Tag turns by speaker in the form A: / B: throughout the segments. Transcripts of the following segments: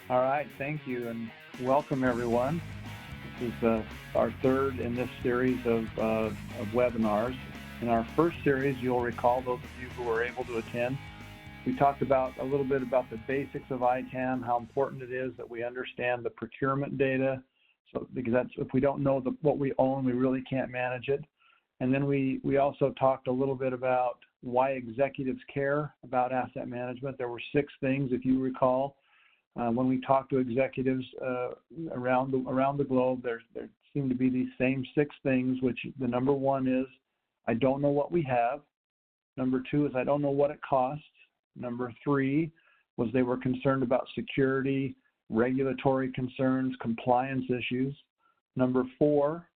A: All right, thank you, and welcome everyone. This is our third in this series of webinars. In our first series, you'll recall, those of you who were able to attend, we talked about a little bit about the basics of ITAM, how important it is that we understand the procurement data, because if we don't know what we own, we really can't manage it. And then we also talked a little bit about why executives care about asset management. There were 6 things, if you recall. When we talk to executives around the globe, there seem to be these same 6 things, which the number 1 is, I don't know what we have. Number 2 is, I don't know what it costs. Number 3 was they were concerned about security, regulatory concerns, compliance issues. Number 4,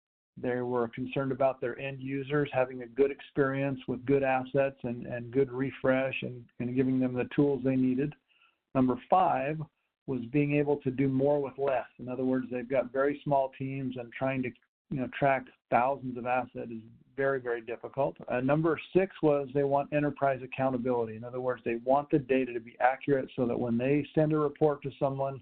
A: they were concerned about their end users having a good experience with good assets and good refresh and giving them the tools they needed. Number 5 was being able to do more with less. In other words, they've got very small teams, and trying to track thousands of assets is very, very difficult. Number 6 was they want enterprise accountability. In other words, they want the data to be accurate so that when they send a report to someone,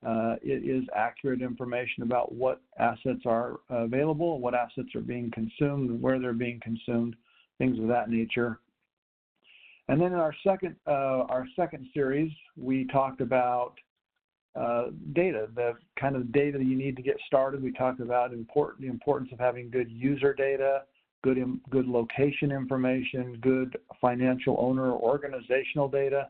A: it is accurate information about what assets are available, what assets are being consumed, where they're being consumed, things of that nature. And then in our second series, we talked about data, the kind of data that you need to get started. We talked about the importance of having good user data, good location information, good financial owner or organizational data.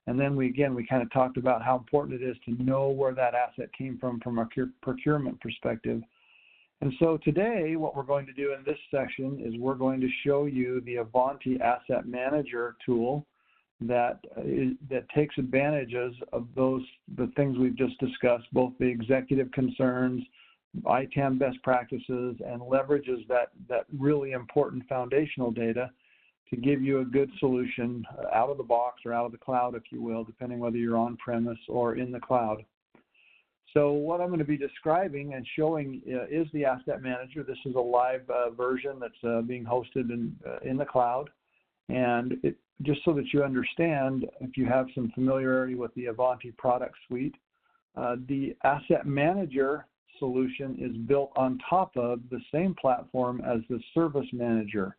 A: And then we kind of talked about how important it is to know where that asset came from a procurement perspective. And so today, what we're going to do in this section is we're going to show you the Ivanti Asset Manager tool that takes advantages of the things we've just discussed, both the executive concerns, ITAM best practices, and leverages that really important foundational data to give you a good solution out of the box or out of the cloud, if you will, depending whether you're on premise or in the cloud. So what I'm going to be describing and showing is the Asset Manager. This is a live version that's being hosted in the cloud. And just so that you understand, if you have some familiarity with the Ivanti product suite, the Asset Manager solution is built on top of the same platform as the Service Manager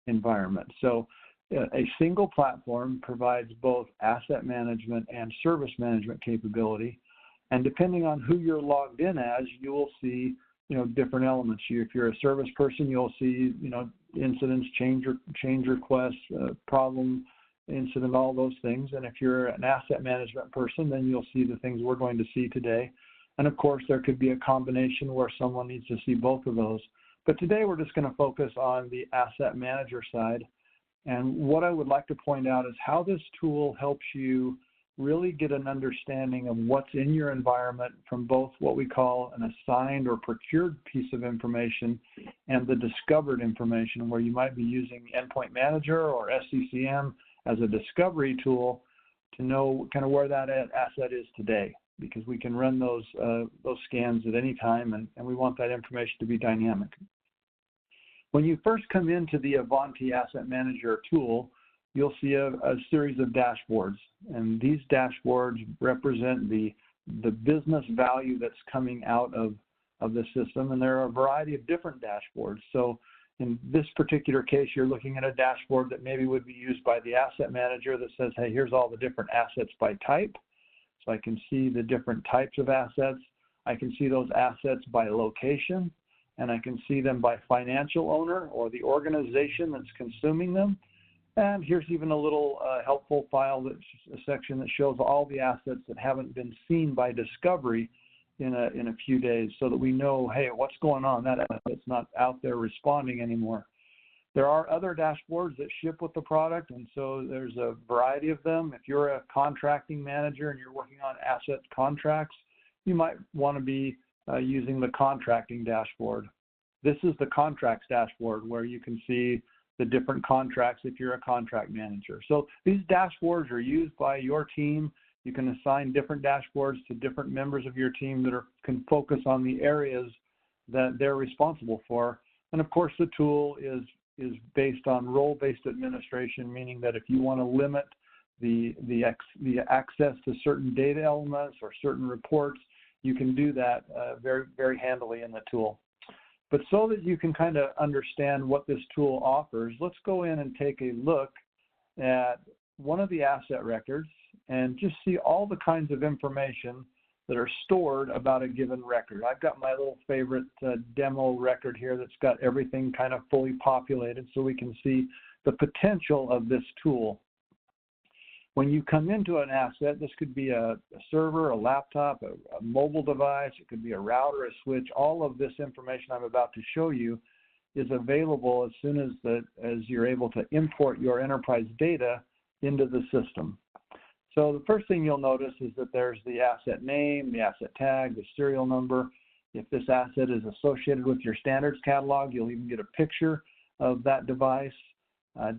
A: environment. So a single platform provides both asset management and service management capability. And depending on who you're logged in as, you will see different elements. If you're a service person, you'll see incidents, change requests, problem incident, all those things. And if you're an asset management person, then you'll see the things we're going to see today. And of course, there could be a combination where someone needs to see both of those. But today we're just going to focus on the asset manager side. And what I would like to point out is how this tool helps you really get an understanding of what's in your environment from both what we call an assigned or procured piece of information and the discovered information, where you might be using Endpoint Manager or SCCM as a discovery tool to know kind of where that asset is today, because we can run those scans at any time, and we want that information to be dynamic. When you first come into the Ivanti Asset Manager tool, you'll see a series of dashboards, and these dashboards represent the business value that's coming out of the system, and there are a variety of different dashboards. So in this particular case, you're looking at a dashboard that maybe would be used by the asset manager that says, hey, here's all the different assets by type. So I can see the different types of assets. I can see those assets by location, and I can see them by financial owner or the organization that's consuming them. And here's even a little helpful file, that's a section that shows all the assets that haven't been seen by discovery in a few days, so that we know, hey, what's going on? That asset's not out there responding anymore. There are other dashboards that ship with the product, and so there's a variety of them. If you're a contracting manager and you're working on asset contracts, you might want to be using the contracting dashboard. This is the contracts dashboard, where you can see the different contracts if you're a contract manager. So these dashboards are used by your team. You can assign different dashboards to different members of your team that can focus on the areas that they're responsible for. And of course, the tool is based on role-based administration, meaning that if you want to limit the access to certain data elements or certain reports, you can do that very, very handily in the tool. But so that you can kind of understand what this tool offers, let's go in and take a look at one of the asset records and just see all the kinds of information that are stored about a given record. I've got my little favorite demo record here that's got everything kind of fully populated so we can see the potential of this tool. When you come into an asset, this could be a server, a laptop, a mobile device, it could be a router, a switch. All of this information I'm about to show you is available as soon as you're able to import your enterprise data into the system. So the first thing you'll notice is that there's the asset name, the asset tag, the serial number. If this asset is associated with your standards catalog, you'll even get a picture of that device.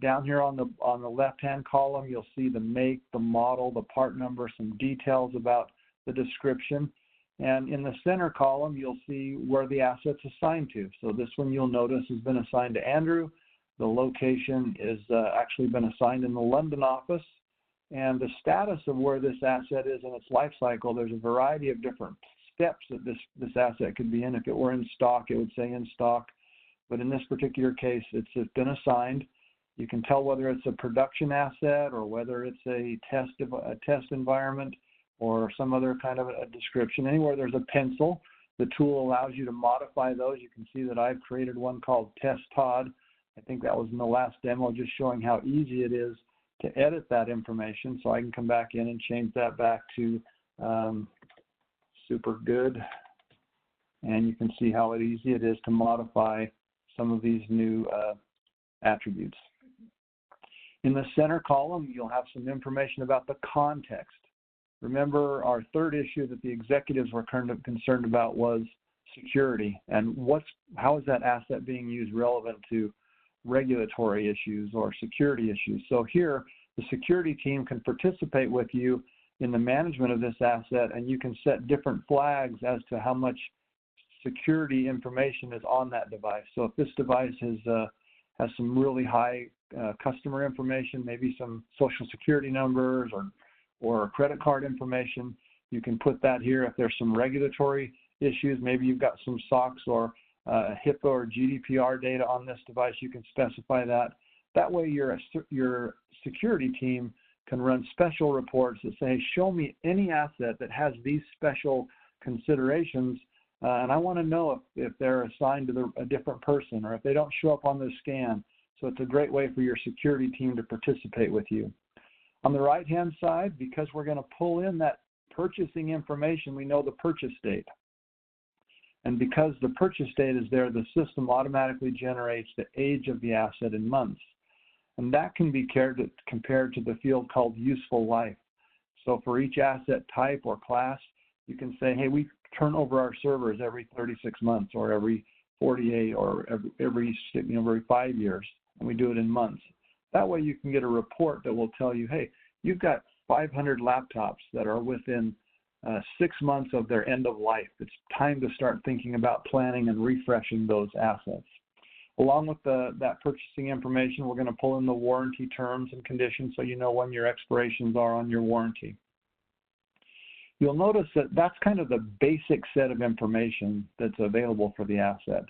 A: Down here on the left-hand column, you'll see the make, the model, the part number, some details about the description. And in the center column, you'll see where the asset's assigned to. So this one you'll notice has been assigned to Andrew. The location is actually been assigned in the London office. And the status of where this asset is in its life cycle, there's a variety of different steps that this asset could be in. If it were in stock, it would say in stock. But in this particular case, it's been assigned. You can tell whether it's a production asset or whether it's a test environment or some other kind of a description. Anywhere there's a pencil, the tool allows you to modify those. You can see that I've created one called Test Todd. I think that was in the last demo, just showing how easy it is to edit that information. So I can come back in and change that back to super good. And you can see how easy it is to modify some of these new attributes. In the center column, you'll have some information about the context. Remember, our third issue that the executives were concerned about was security, and how is that asset being used relevant to regulatory issues or security issues. So here, the security team can participate with you in the management of this asset, and you can set different flags as to how much security information is on that device. So if this device has some really high customer information, maybe some social security numbers or credit card information, you can put that here. If there's some regulatory issues, maybe you've got some SOX or HIPAA or GDPR data on this device, you can specify that. That way your security team can run special reports that say, show me any asset that has these special considerations, and I want to know if they're assigned to a different person or if they don't show up on the scan. So it's a great way for your security team to participate with you. On the right-hand side, because we're going to pull in that purchasing information, we know the purchase date. And because the purchase date is there, the system automatically generates the age of the asset in months. And that can be compared to the field called useful life. So for each asset type or class, you can say, hey, we turn over our servers every 36 months or every 48 or every 5 years, and we do it in months. That way you can get a report that will tell you, hey, you've got 500 laptops that are within 6 months of their end of life. It's time to start thinking about planning and refreshing those assets. Along with that purchasing information, we're going to pull in the warranty terms and conditions so you know when your expirations are on your warranty. You'll notice that that's kind of the basic set of information that's available for the asset.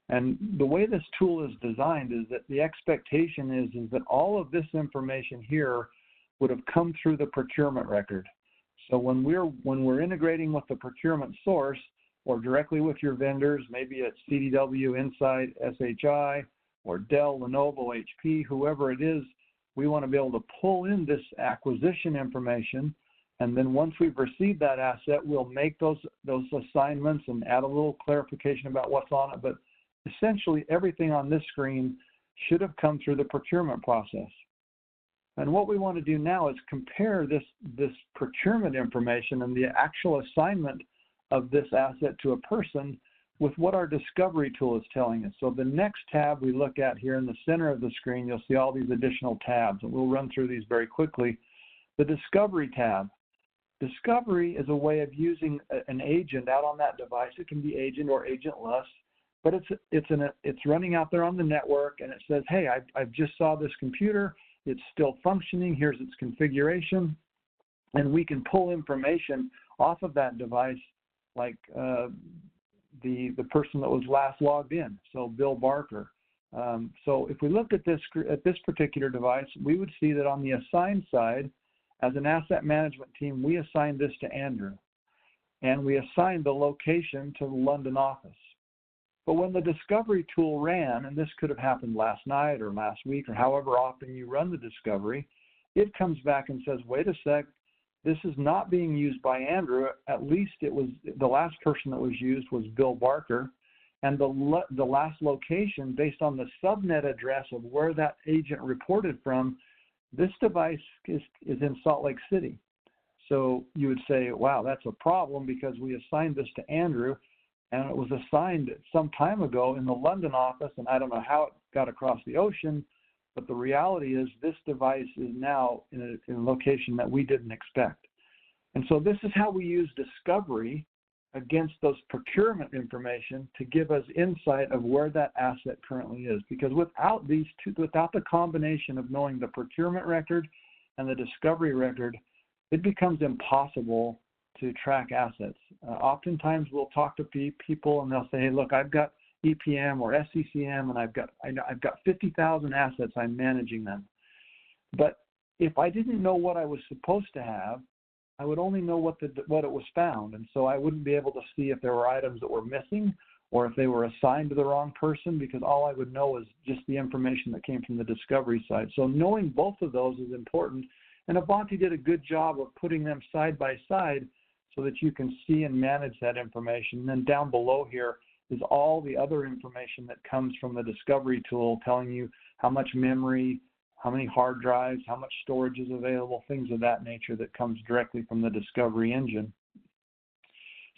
A: And the way this tool is designed is that the expectation is that all of this information here would have come through the procurement record. So when we're integrating with the procurement source or directly with your vendors, maybe it's CDW, Insight, SHI, or Dell, Lenovo, HP, whoever it is, we want to be able to pull in this acquisition information. And then once we've received that asset, we'll make those assignments and add a little clarification about what's on it. But essentially, everything on this screen should have come through the procurement process. And what we want to do now is compare this procurement information and the actual assignment of this asset to a person with what our discovery tool is telling us. So the next tab we look at here in the center of the screen, you'll see all these additional tabs, and we'll run through these very quickly. The discovery tab. Discovery is a way of using an agent out on that device. It can be agent or agentless, but it's running out there on the network, and it says, hey, I just saw this computer, it's still functioning, here's its configuration, and we can pull information off of that device, like the person that was last logged in, so Bill Barker. So if we looked at this particular device, we would see that on the assigned side, as an asset management team, we assigned this to Andrew, and we assigned the location to the London office. But when the discovery tool ran, and this could have happened last night or last week or however often you run the discovery, it comes back and says, wait a sec, this is not being used by Andrew. At least it was, the last person that was used was Bill Barker. And the last location, based on the subnet address of where that agent reported from, this device is in Salt Lake City. So you would say, wow, that's a problem because we assigned this to Andrew, and it was assigned some time ago in the London office, and I don't know how it got across the ocean, but the reality is this device is now in a location that we didn't expect. And so this is how we use discovery against those procurement information to give us insight of where that asset currently is. Because without these two, without the combination of knowing the procurement record and the discovery record, it becomes impossible to track assets. Oftentimes we'll talk to people and they'll say, hey, look, I've got EPM or SCCM and I've got 50,000 assets, I'm managing them. But if I didn't know what I was supposed to have, I would only know what it was found, and so I wouldn't be able to see if there were items that were missing or if they were assigned to the wrong person, because all I would know is just the information that came from the discovery side. So knowing both of those is important, and Ivanti did a good job of putting them side by side so that you can see and manage that information. And then down below here is all the other information that comes from the discovery tool, telling you how much memory, how many hard drives, how much storage is available, things of that nature that comes directly from the discovery engine.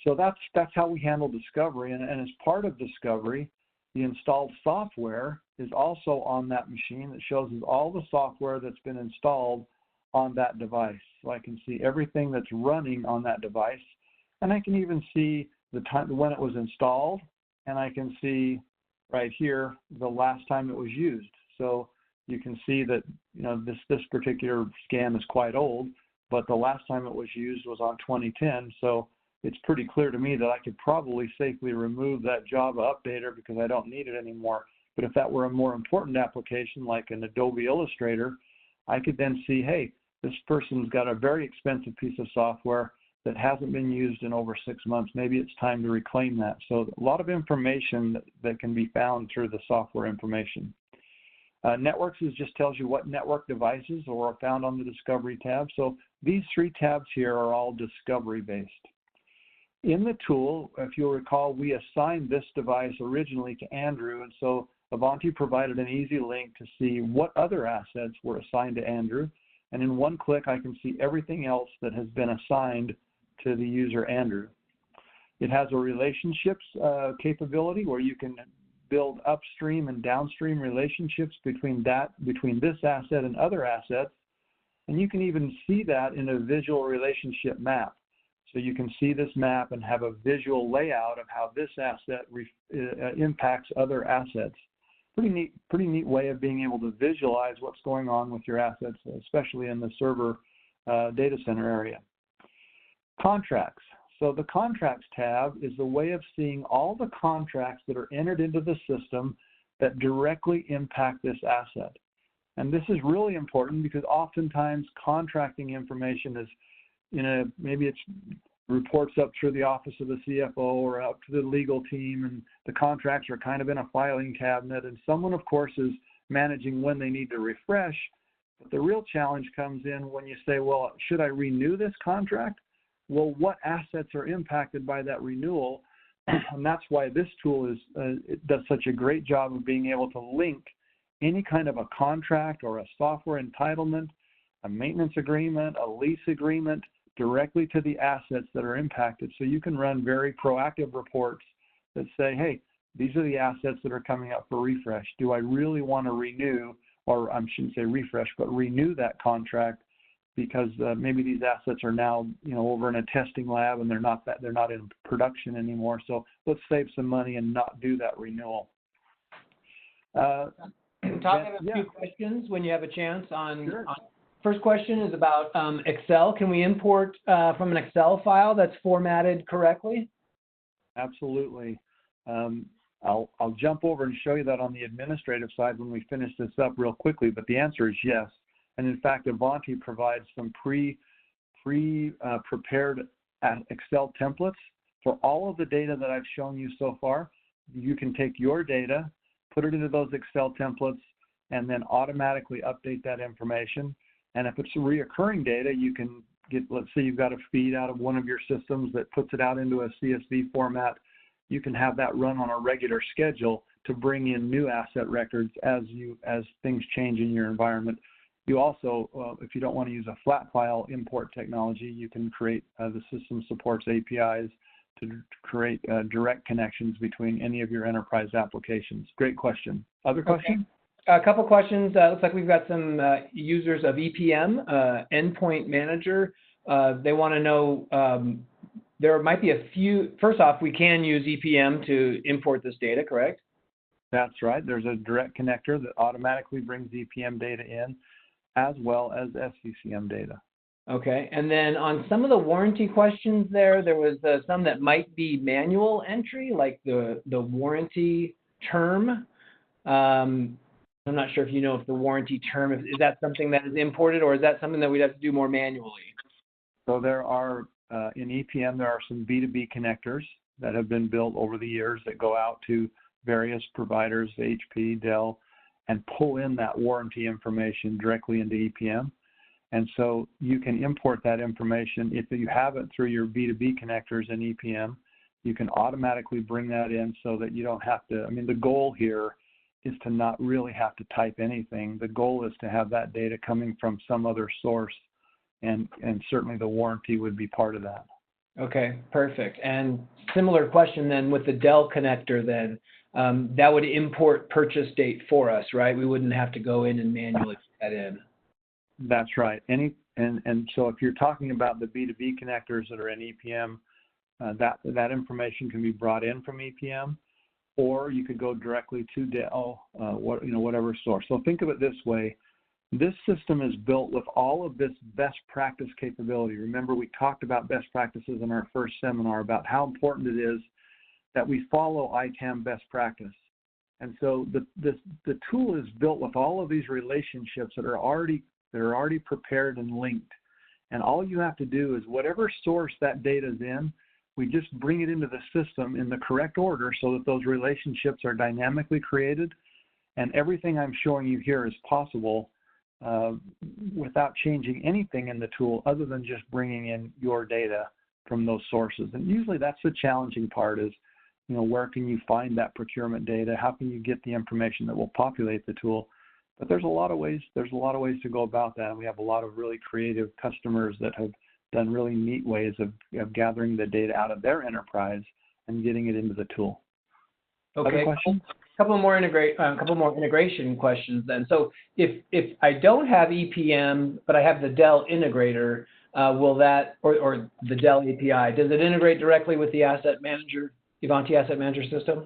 A: So that's how we handle discovery. And as part of discovery, the installed software is also on that machine that shows us all the software that's been installed on that device. So I can see everything that's running on that device, and I can even see the time when it was installed, and I can see right here the last time it was used. So you can see that, you know, this particular scan is quite old, but the last time it was used was on 2010. So it's pretty clear to me that I could probably safely remove that Java updater because I don't need it anymore. But if that were a more important application like an Adobe Illustrator, I could then see, hey, this person's got a very expensive piece of software that hasn't been used in over 6 months. Maybe it's time to reclaim that. So a lot of information that can be found through the software information. Networks just tells you what network devices are found on the Discovery tab. So these 3 tabs here are all discovery-based. In the tool, if you'll recall, we assigned this device originally to Andrew, and so Ivanti provided an easy link to see what other assets were assigned to Andrew. And in one click, I can see everything else that has been assigned to the user Andrew. It has a relationships capability where you can build upstream and downstream relationships between this asset and other assets. And you can even see that in a visual relationship map. So you can see this map and have a visual layout of how this asset impacts other assets. Pretty neat way of being able to visualize what's going on with your assets, especially in the server data center area. Contracts. So the Contracts tab is the way of seeing all the contracts that are entered into the system that directly impact this asset. And this is really important because oftentimes contracting information is, maybe it's reports up through the office of the CFO or up to the legal team, and the contracts are kind of in a filing cabinet, and someone, of course, is managing when they need to refresh. But the real challenge comes in when you say, well, should I renew this contract? Well, what assets are impacted by that renewal? And that's why this tool it does such a great job of being able to link any kind of a contract or a software entitlement, a maintenance agreement, a lease agreement, directly to the assets that are impacted. So you can run very proactive reports that say, hey, these are the assets that are coming up for refresh. Do I really want to renew, or I shouldn't say refresh, but renew that contract because maybe these assets are now, over in a testing lab and they're not in production anymore. So let's save some money and not do that renewal.
B: Todd, I have a few questions when you have a chance first question is about Excel. Can we import from an Excel file that's formatted correctly?
A: Absolutely. I'll jump over and show you that on the administrative side when we finish this up real quickly, but the answer is yes. And in fact, Ivanti provides some prepared Excel templates for all of the data that I've shown you so far. You can take your data, put it into those Excel templates, and then automatically update that information. And if it's reoccurring data, you can get, let's say you've got a feed out of one of your systems that puts it out into a CSV format. You can have that run on a regular schedule to bring in new asset records as things change in your environment. You also, if you don't want to use a flat file import technology, you can create, the system supports APIs to create direct connections between any of your enterprise applications. Great question. Other questions?
B: A couple questions. Looks like we've got some users of EPM, Endpoint Manager. They want to know, there might be a few, first off, we can use EPM to import this data, correct?
A: That's right. There's a direct connector that automatically brings EPM data in, as well as SCCM data.
B: Okay, and then on some of the warranty questions there was some that might be manual entry, like the warranty term. I'm not sure if you know if the warranty term, is that something that is imported, or is that something that we'd have to do more manually?
A: So there are, in EPM, there are some B2B connectors that have been built over the years that go out to various providers, HP, Dell, and pull in that warranty information directly into EPM. And so you can import that information. If you have it through your B2B connectors in EPM, you can automatically bring that in so that you don't have to, I mean, the goal here is to not really have to type anything. The goal is to have that data coming from some other source, and certainly the warranty would be part of that.
B: Okay, perfect. And similar question then with the Dell connector then, that would import purchase date for us, right? We wouldn't have to go in and manually put that in.
A: That's right. And so if you're talking about the B2B connectors that are in EPM, that information can be brought in from EPM, or you could go directly to Dell, whatever source. So think of it this way. This system is built with all of this best practice capability. Remember, we talked about best practices in our first seminar about how important it is that we follow ITAM Best Practice. And so the tool is built with all of these relationships that are already prepared and linked. And all you have to do is whatever source that data is in, we just bring it into the system in the correct order so that those relationships are dynamically created. And everything I'm showing you here is possible without changing anything in the tool other than just bringing in your data from those sources. And usually that's the challenging part is, where can you find that procurement data? How can you get the information that will populate the tool? But there's a lot of ways to go about that. And we have a lot of really creative customers that have done really neat ways of gathering the data out of their enterprise and getting it into the tool.
B: Okay.
A: Other questions?
B: A couple more integration questions then. So if I don't have EPM, but I have the Dell integrator, will that, or the Dell API, does it integrate directly with the Asset Manager, Ivanti Asset Manager system?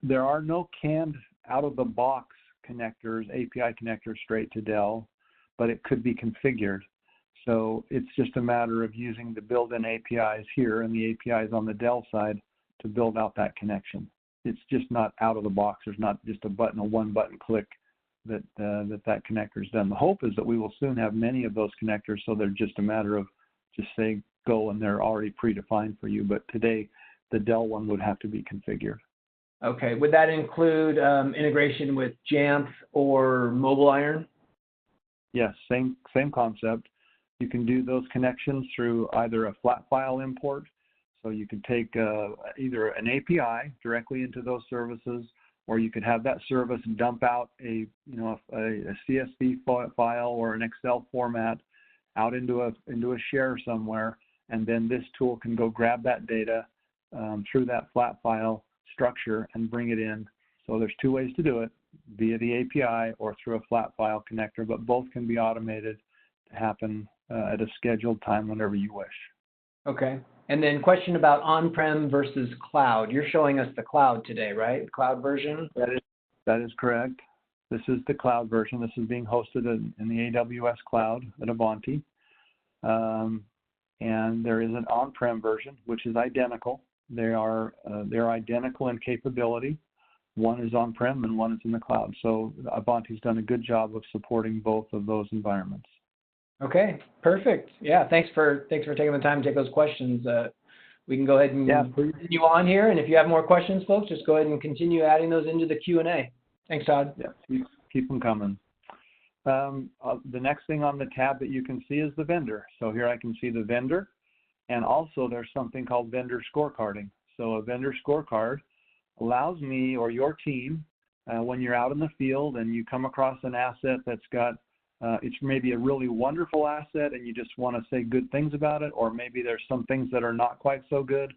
A: There are no canned out-of-the-box connectors, API connectors straight to Dell, but it could be configured. So it's just a matter of using the built-in APIs here and the APIs on the Dell side to build out that connection. It's just not out of the box. There's not just a one-button click that connector is done. The hope is that we will soon have many of those connectors, so they're just a matter of just saying go and they're already predefined for you. But today, the Dell one would have to be configured.
B: Okay. Would that include integration with Jamf or Mobile Iron?
A: Yes, same concept. You can do those connections through either a flat file import. So you can take either an API directly into those services, or you could have that service dump out a CSV file or an Excel format out into a share somewhere, and then this tool can go grab that data through that flat file structure and bring it in. So there's two ways to do it, via the API or through a flat file connector, but both can be automated to happen at a scheduled time whenever you wish.
B: Okay. And then question about on-prem versus cloud. You're showing us the cloud today, right? The cloud version?
A: that is correct. This is the cloud version. This is being hosted in the AWS cloud at Ivanti. And there is an on-prem version, which is identical. They're identical in capability. One is on-prem and one is in the cloud. So Ivanti's done a good job of supporting both of those environments.
B: Okay, perfect. Yeah, thanks for taking the time to take those questions. We can go ahead and continue on here. And if you have more questions, folks, just go ahead and continue adding those into the Q&A. Thanks, Todd.
A: Yeah, keep them coming. The next thing on the tab that you can see is the vendor. So here I can see the vendor, and also there's something called vendor scorecarding. So a vendor scorecard allows me or your team, when you're out in the field and you come across an asset that's got, it's maybe a really wonderful asset and you just want to say good things about it, or maybe there's some things that are not quite so good.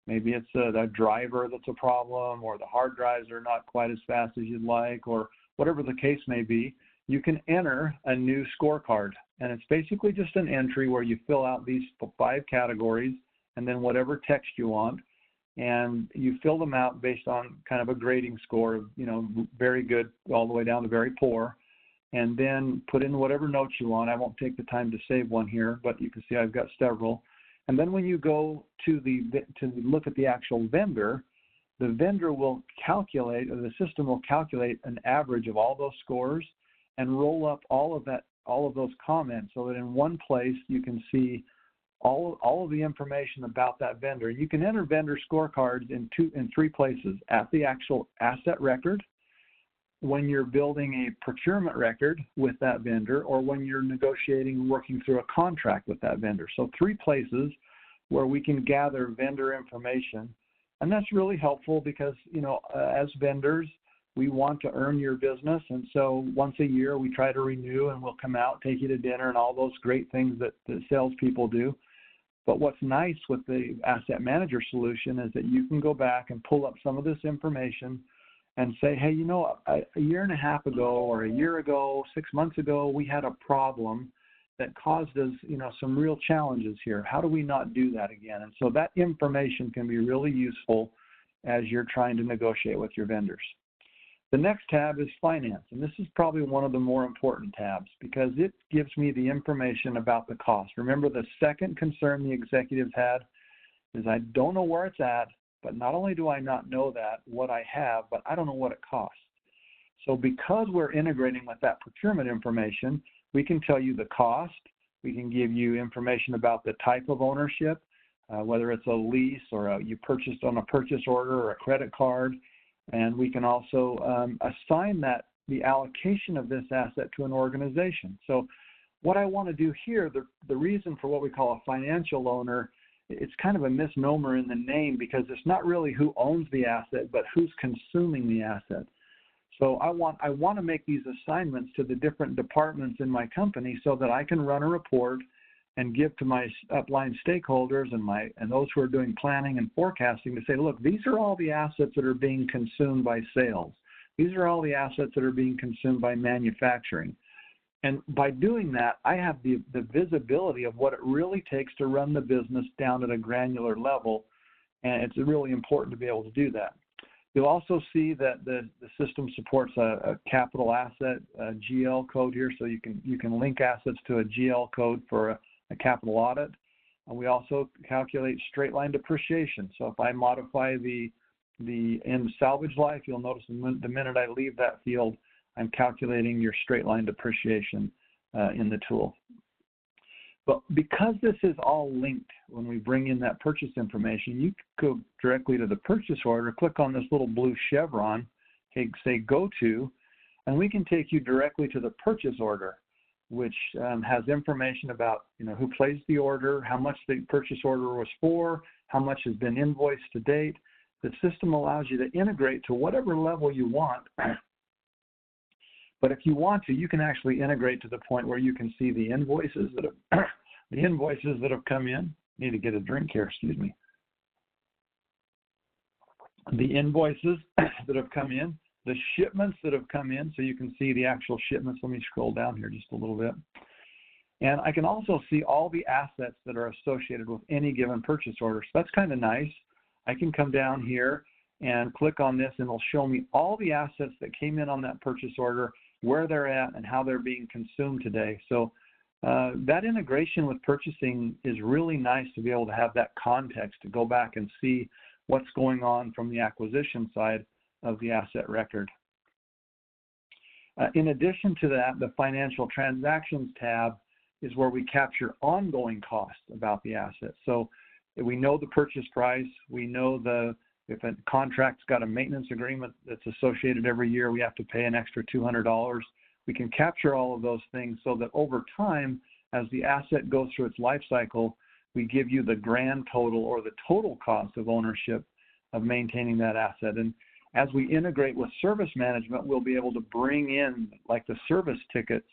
A: Maybe it's a driver that's a problem, or the hard drives are not quite as fast as you'd like, or whatever the case may be. You can enter a new scorecard, and it's basically just an entry where you fill out these 5 categories and then whatever text you want, and you fill them out based on kind of a grading score of, very good all the way down to very poor, and then put in whatever notes you want. I won't take the time to save one here, but you can see I've got several. And then when you go to look at the actual vendor, the vendor will calculate, or the system will calculate an average of all those scores and roll up all of those comments, so that in one place you can see all of the information about that vendor. You can enter vendor scorecards in 3 places: at the actual asset record, when you're building a procurement record with that vendor, or when you're negotiating and working through a contract with that vendor. So 3 places where we can gather vendor information. And that's really helpful because, as vendors, we want to earn your business. And so once a year we try to renew, and we'll come out, take you to dinner, and all those great things that the salespeople do. But what's nice with the Asset Manager solution is that you can go back and pull up some of this information and say, hey, a year and a half ago, or a year ago, 6 months ago, we had a problem that caused us, some real challenges here. How do we not do that again? And so that information can be really useful as you're trying to negotiate with your vendors. The next tab is finance, and this is probably one of the more important tabs because it gives me the information about the cost. Remember, the second concern the executives had is I don't know where it's at, but not only do I not know what I have, but I don't know what it costs. So because we're integrating with that procurement information, we can tell you the cost. We can give you information about the type of ownership, whether it's a lease or you purchased on a purchase order or a credit card. And we can also assign the allocation of this asset to an organization. So what I want to do here, the reason for what we call a financial owner, it's kind of a misnomer in the name because it's not really who owns the asset, but who's consuming the asset. So I want to make these assignments to the different departments in my company so that I can run a report and give to my upline stakeholders and those who are doing planning and forecasting to say, look, these are all the assets that are being consumed by sales. These are all the assets that are being consumed by manufacturing. And by doing that, I have the visibility of what it really takes to run the business down at a granular level, and it's really important to be able to do that. You'll also see that the system supports a capital asset GL code here, so you can link assets to a GL code for a capital audit. And we also calculate straight line depreciation. So if I modify the end salvage life, you'll notice the minute I leave that field, I'm calculating your straight line depreciation in the tool. But because this is all linked, when we bring in that purchase information, you can go directly to the purchase order, click on this little blue chevron, say go to, and we can take you directly to the purchase order, which has information about who placed the order, how much the purchase order was for, how much has been invoiced to date. The system allows you to integrate to whatever level you want. But if you want to, you can actually integrate to the point where you can see the invoices that have come in. Need to get a drink here, excuse me. The invoices that have come in, the shipments that have come in, so you can see the actual shipments. Let me scroll down here just a little bit. And I can also see all the assets that are associated with any given purchase order. So that's kind of nice. I can come down here and click on this, and it'll show me all the assets that came in on that purchase order, where they're at, and how they're being consumed today. So that integration with purchasing is really nice to be able to have that context to go back and see what's going on from the acquisition side of the asset record. In addition to that, the Financial Transactions tab is where we capture ongoing costs about the asset. So we know the purchase price, we know if a contract's got a maintenance agreement that's associated every year, we have to pay an extra $200. We can capture all of those things so that over time, as the asset goes through its life cycle, we give you the grand total or the total cost of ownership of maintaining that asset. And as we integrate with service management, we'll be able to bring in like the service tickets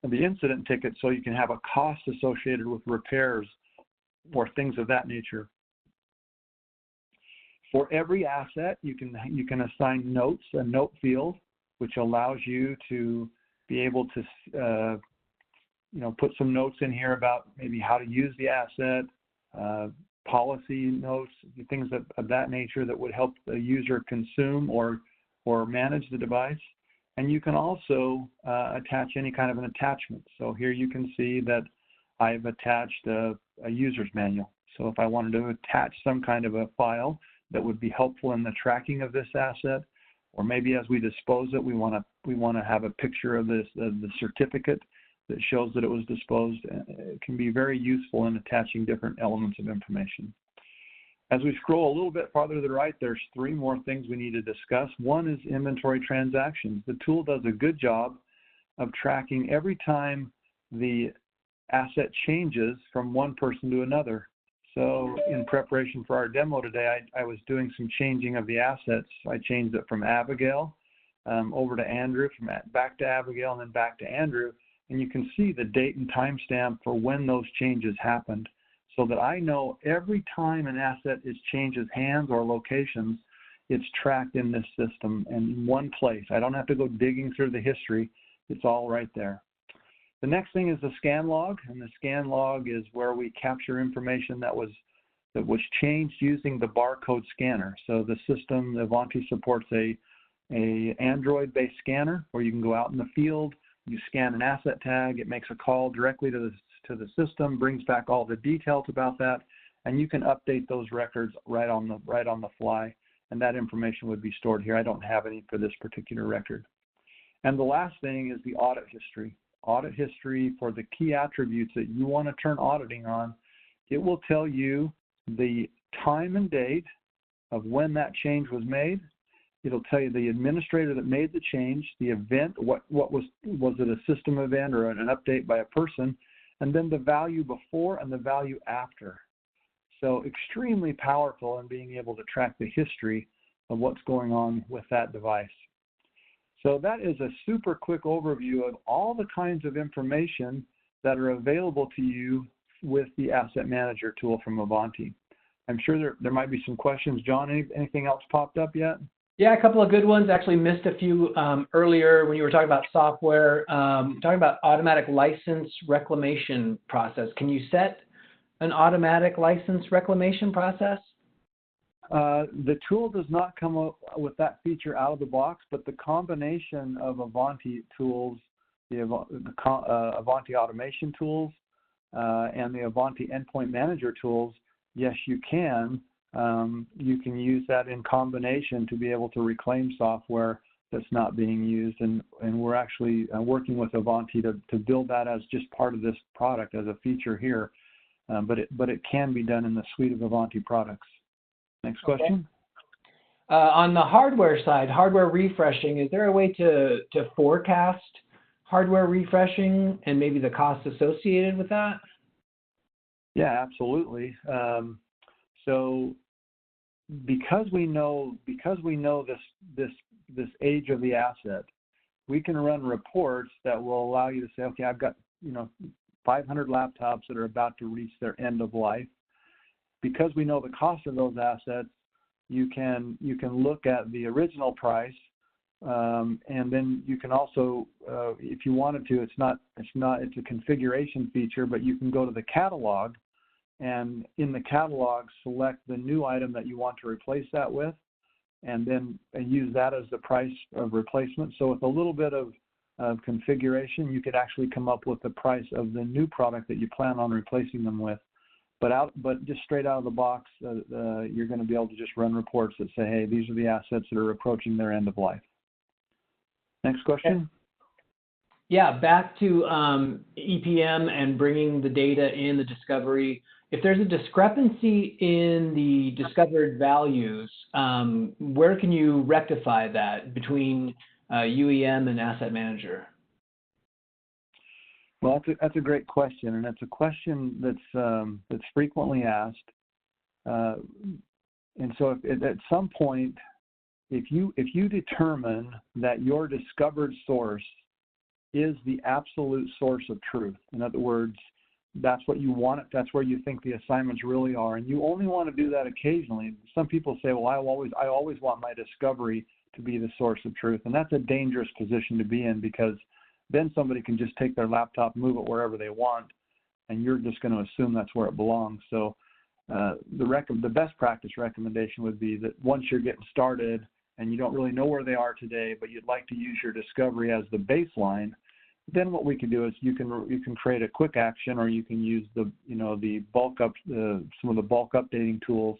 A: and the incident tickets, so you can have a cost associated with repairs or things of that nature. For every asset, you can assign notes, a note field, which allows you to be able to put some notes in here about maybe how to use the asset, policy notes, things of that nature that would help the user consume or manage the device. And you can also attach any kind of an attachment. So here you can see that I've attached a user's manual. So if I wanted to attach some kind of a file that would be helpful in the tracking of this asset, or maybe as we dispose it, we want to have a picture of the certificate that shows that it was disposed. It can be very useful in attaching different elements of information. As we scroll a little bit farther to the right, there's 3 more things we need to discuss. One is inventory transactions. The tool does a good job of tracking every time the asset changes from one person to another. So in preparation for our demo today, I was doing some changing of the assets. I changed it from Abigail over to Andrew, back to Abigail, and then back to Andrew. And you can see the date and timestamp for when those changes happened, so that I know every time an asset changes hands or locations, it's tracked in this system in one place. I don't have to go digging through the history. It's all right there. The next thing is the scan log, and the scan log is where we capture information that was changed using the barcode scanner. So the system, Ivanti supports a Android-based scanner where you can go out in the field, you scan an asset tag, it makes a call directly to the system, brings back all the details about that, and you can update those records right on the fly, and that information would be stored here. I don't have any for this particular record. And the last thing is the audit history. Audit history for the key attributes that you want to turn auditing on. It will tell you the time and date of when that change was made. It'll tell you the administrator that made the change, the event, what was it a system event or an update by a person, and then the value before and the value after. So extremely powerful in being able to track the history of what's going on with that device. So that is a super quick overview of all the kinds of information that are available to you with the Asset Manager tool from Ivanti. I'm sure there might be some questions. John, anything else popped up yet?
B: Yeah, a couple of good ones. Actually missed a few earlier when you were talking about software, talking about automatic license reclamation process. Can you set an automatic license reclamation process?
A: The tool does not come up with that feature out of the box, but the combination of Ivanti tools, the Ivanti automation tools, and the Ivanti endpoint manager tools, yes, you can. You can use that in combination to be able to reclaim software that's not being used, and we're actually working with Ivanti to build that as just part of this product as a feature here, but it can be done in the suite of Ivanti products. Next question.
B: Okay. On the hardware side, hardware refreshing, is there a way to forecast hardware refreshing and maybe the costs associated with that?
A: Yeah, absolutely. So because we know this age of the asset, we can run reports that will allow you to say, okay, I've got 500 laptops that are about to reach their end of life. Because we know the cost of those assets, you can look at the original price, and then you can also, if you wanted to, it's a configuration feature, but you can go to the catalog, and in the catalog select the new item that you want to replace that with, and then use that as the price of replacement. So with a little bit of configuration, you could actually come up with the price of the new product that you plan on replacing them with. But just straight out of the box, you're going to be able to just run reports that say, hey, these are the assets that are approaching their end of life. Next question.
B: Yeah, back to EPM and bringing the data in the discovery. If there's a discrepancy in the discovered values, where can you rectify that between UEM and Asset Manager?
A: Well, that's a great question, and it's a question that's frequently asked. And so, at some point, if you determine that your discovered source is the absolute source of truth, in other words, that's what you want, that's where you think the assignments really are, and you only want to do that occasionally. Some people say, well, I always want my discovery to be the source of truth, and that's a dangerous position to be in, because then somebody can just take their laptop, move it wherever they want, and you're just going to assume that's where it belongs. So the best practice recommendation would be that once you're getting started and you don't really know where they are today, but you'd like to use your discovery as the baseline, then what we can do is you can create a quick action, or you can use the some of the bulk updating tools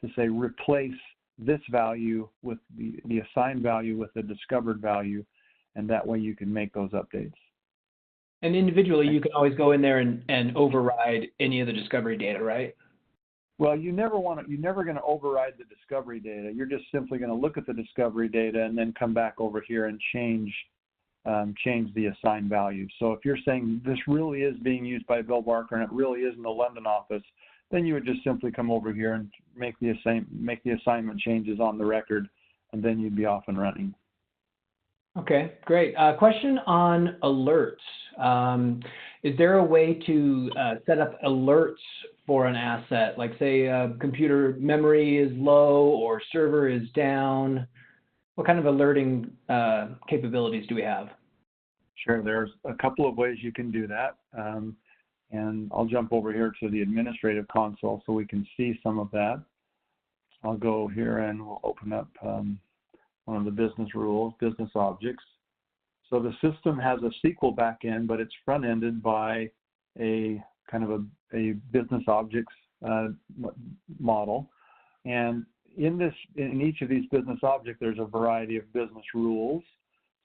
A: to say replace this value with the assigned value with the discovered value, and that way you can make those updates.
B: And individually, you can always go in there and override any of the discovery data, right?
A: Well, you're never going to override the discovery data. You're just simply going to look at the discovery data and then come back over here and change the assigned value. So if you're saying this really is being used by Bill Barker and it really is in the London office, then you would just simply come over here and make the assignment changes on the record, and then you'd be off and running.
B: Okay, great. Question on alerts. Is there a way to set up alerts for an asset? Like say computer memory is low or server is down. What kind of alerting capabilities do we have?
A: Sure, there's a couple of ways you can do that. And I'll jump over here to the administrative console so we can see some of that. I'll go here and we'll open up one of the business rules, business objects. So the system has a SQL backend, but it's front-ended by a kind of a business objects model. And in each of these business objects, there's a variety of business rules.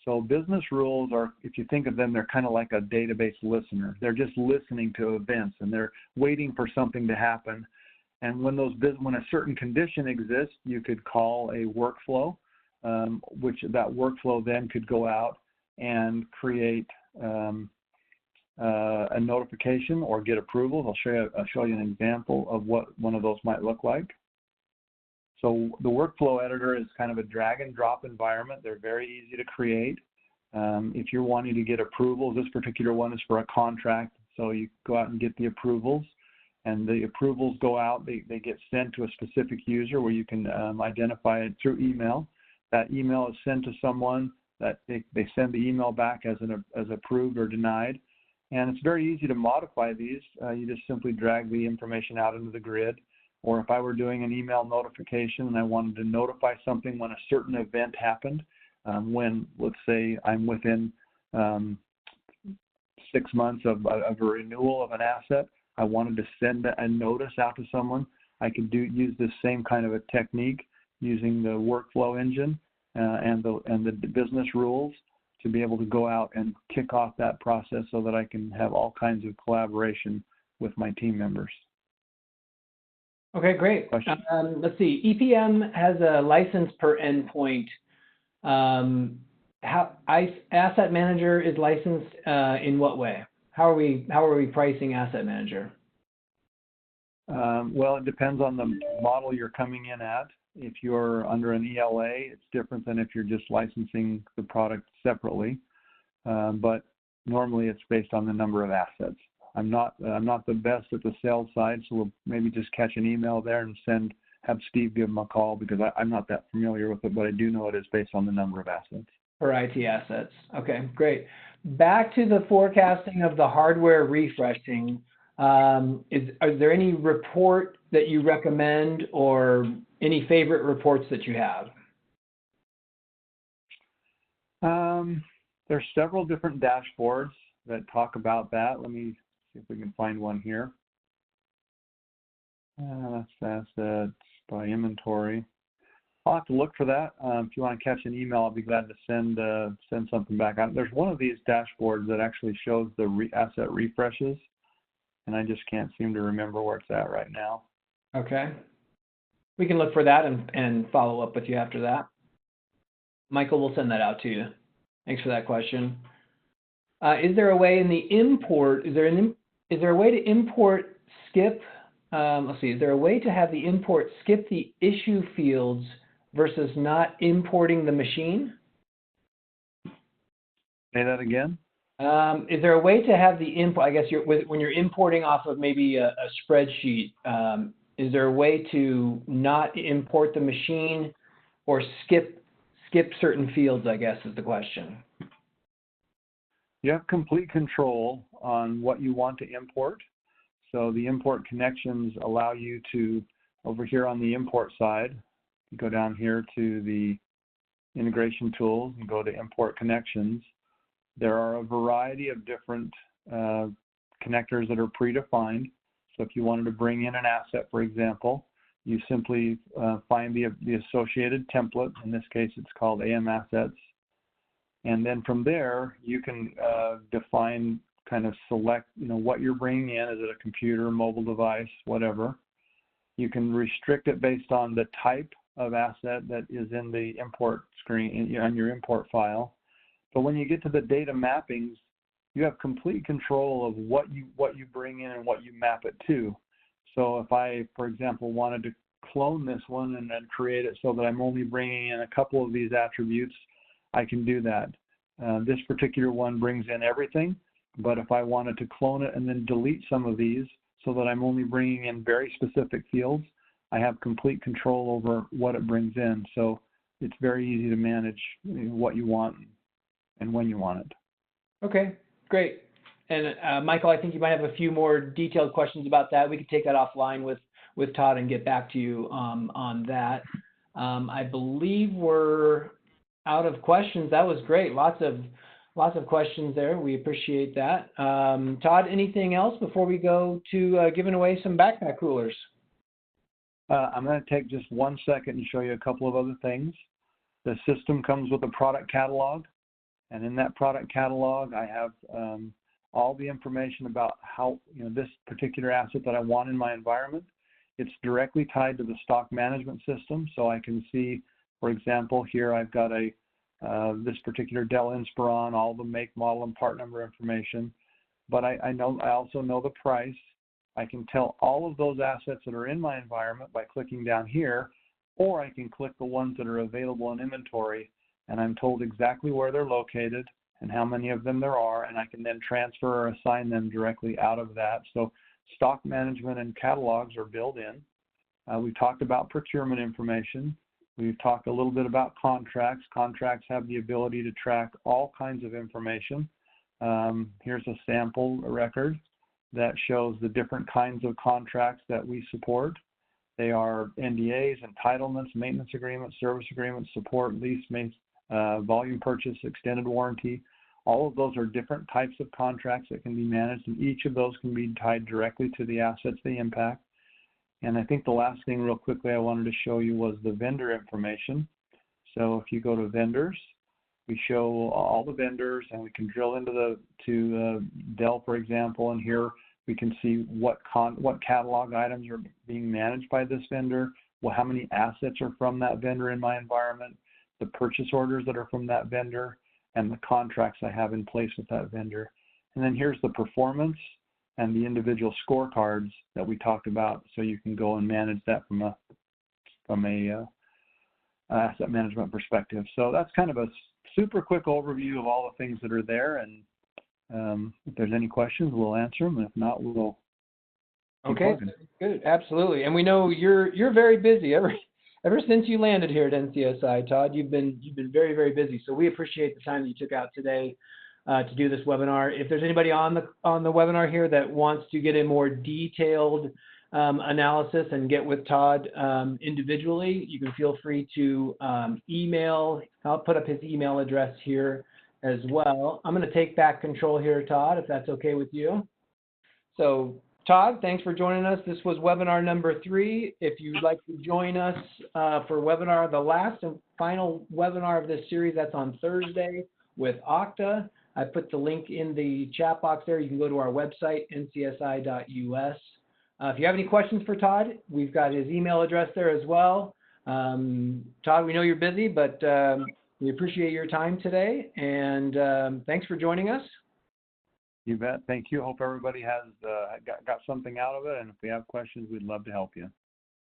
A: So business rules are, if you think of them, they're kind of like a database listener. They're just listening to events, and they're waiting for something to happen. And when a certain condition exists, you could call a workflow, which that workflow then could go out and create a notification or get approvals. I'll show you an example of what one of those might look like. So the workflow editor is kind of a drag and drop environment. They're very easy to create. If you're wanting to get approvals, this particular one is for a contract. So you go out and get the approvals, and the approvals go out. They get sent to a specific user where you can identify it through email. That email is sent to someone that they send the email back as approved or denied. And it's very easy to modify these. You just simply drag the information out into the grid. Or if I were doing an email notification and I wanted to notify something when a certain event happened, when, let's say, I'm within 6 months of a renewal of an asset, I wanted to send a notice out to someone, I could use this same kind of a technique using the workflow engine and the business rules to be able to go out and kick off that process so that I can have all kinds of collaboration with my team members.
B: Okay, great. Let's see. EPM has a license per endpoint. Asset Manager is licensed in what way? How are we pricing Asset Manager?
A: Well, it depends on the model you're coming in at. If you're under an ELA, it's different than if you're just licensing the product separately. But normally it's based on the number of assets. I'm not the best at the sales side, so we'll maybe just catch an email there and have Steve give them a call, because I'm not that familiar with it, but I do know it is based on the number of assets.
B: For IT assets. Okay, great. Back to the forecasting of the hardware refreshing. Is there any report that you recommend or any favorite reports that you have?
A: There's several different dashboards that talk about that. Let me see if we can find one here. That's assets by inventory. I'll have to look for that. If you want to catch an email, I'll be glad to send something back. There's one of these dashboards that actually shows the asset refreshes, and I just can't seem to remember where it's at right now.
B: Okay. We can look for that and follow up with you after that. Michael will send that out to you. Thanks for that question. Is there a way in the import, is there a way to import skip, let's see, is there a way to have the import skip the issue fields versus not importing the machine?
A: Say that again?
B: Is there a way to have the import, I guess when you're importing off of maybe a spreadsheet, is there a way to not import the machine or skip certain fields, I guess is the question.
A: You have complete control on what you want to import. So the import connections allow you to, over here on the import side, you go down here to the integration tools and go to import connections. There are a variety of different connectors that are predefined. So if you wanted to bring in an asset, for example, you simply find the associated template. In this case, it's called AM Assets. And then from there, you can define, kind of select, what you're bringing in. Is it a computer, mobile device, whatever. You can restrict it based on the type of asset that is in the import screen, on your import file. But when you get to the data mappings, you have complete control of what you bring in and what you map it to. So if I, for example, wanted to clone this one and then create it so that I'm only bringing in a couple of these attributes, I can do that. This particular one brings in everything, but if I wanted to clone it and then delete some of these so that I'm only bringing in very specific fields, I have complete control over what it brings in. So it's very easy to manage what you want and when you want it.
B: Okay, great. And Michael, I think you might have a few more detailed questions about that. We could take that offline with Todd and get back to you on that. I believe we're out of questions. That was great. Lots of questions there. We appreciate that. Todd, anything else before we go to giving away some backpack coolers?
A: I'm going to take just 1 second and show you a couple of other things. The system comes with a product catalog, and in that product catalog, I have all the information about how, this particular asset that I want in my environment. It's directly tied to the stock management system, so I can see, for example, here I've got this particular Dell Inspiron, all the make, model, and part number information. But I also know the price. I can tell all of those assets that are in my environment by clicking down here, or I can click the ones that are available in inventory, and I'm told exactly where they're located and how many of them there are, and I can then transfer or assign them directly out of that. So stock management and catalogs are built in. We talked about procurement information. We've talked a little bit about contracts. Contracts have the ability to track all kinds of information. Here's a sample record that shows the different kinds of contracts that we support. They are NDAs, entitlements, maintenance agreements, service agreements, support, lease, volume purchase, extended warranty. All of those are different types of contracts that can be managed, and each of those can be tied directly to the assets they impact. And I think the last thing real quickly I wanted to show you was the vendor information. So if you go to vendors, we show all the vendors, and we can drill into Dell, for example, and here we can see what catalog items are being managed by this vendor, how many assets are from that vendor in my environment, the purchase orders that are from that vendor, and the contracts I have in place with that vendor. And then here's the performance and the individual scorecards that we talked about, so you can go and manage that from a asset management perspective. So that's kind of a super quick overview of all the things that are there, and if there's any questions, we'll answer them. If not, we'll
B: Okay, good, absolutely. And we know you're very busy. Ever since you landed here at NCSI, Todd, you've been very, very busy. So we appreciate the time that you took out today to do this webinar. If there's anybody on the webinar here that wants to get a more detailed analysis and get with Todd individually, you can feel free to email. I'll put up his email address here as well. I'm going to take back control here, Todd, if that's okay with you. So Todd, thanks for joining us. This was webinar number 3. If you'd like to join us for webinar, the last and final webinar of this series, that's on Thursday with Okta. I put the link in the chat box there. You can go to our website, ncsi.us. If you have any questions for Todd, we've got his email address there as well. Todd, we know you're busy, but we appreciate your time today, and thanks for joining us.
A: You bet. Thank you. Hope everybody has got something out of it, and if we have questions, we'd love to help you.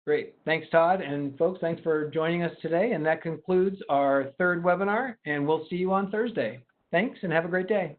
B: Great. Thanks, Todd. And folks, thanks for joining us today. And that concludes our 3rd webinar, and we'll see you on Thursday. Thanks, and have a great day.